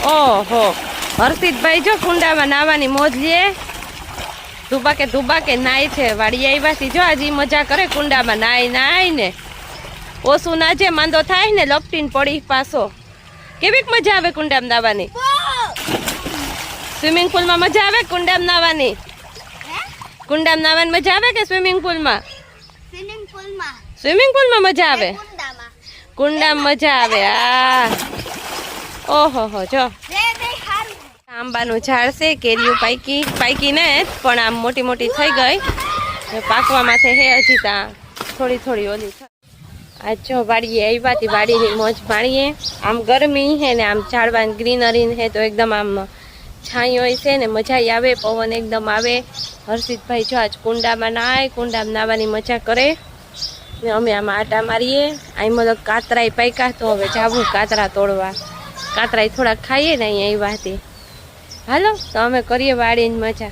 ઓહો, હર્ષિતભાઈ જો કુંડામાં નાવાની મોજ લે, ધુબા કે નાય છે. વાડી આવ્યાથી જો આજે મજા કરે કુંડામાં નાય ને. ઓછું ના જે માંદો થાય ને લપટીને પડી પાછો. કેવીક મજા આવે કુંડામાં નાવાની? સ્વિમિંગ પુલમાં મજા આવે કુંડામાં નાવાની? કુંડામાં નાવાની મજા આવે કે સ્વિમિંગ પુલમાં? સ્વિમિંગ પુલમાં મજા આવે, કુંડામાં મજા આવે. આ ઓહો જો આંબાનું ઝાડ છે, કેરીઓ પાકી ને પણ આમ મોટી મોટી થઈ ગઈ, પાકવામાં છે હે હજી ત્યાં થોડી ઓલી. આ જો વાડીએ આવ્યાથી વાડીની મોજ માણીએ. આમ ગરમી હે ને આમ ઝાડવાની ગ્રીનરી હે તો એકદમ આમ છાંયો છે ને મજા આવે, પવન એકદમ આવે. હર્ષિતભાઈ જો આજ કુંડામાં નાવાની મજા કરે ને અમે આમાં આટા મારીએ. અહીં મતલબ કાતરાય પાક્યા તો હવે જાવું કાતરા તોડવા. કાતરાય થોડાક ખાઈએ ને અહીંયા આવ્યાથી. હાલો તો અમે કરીએ વાડીની મજા.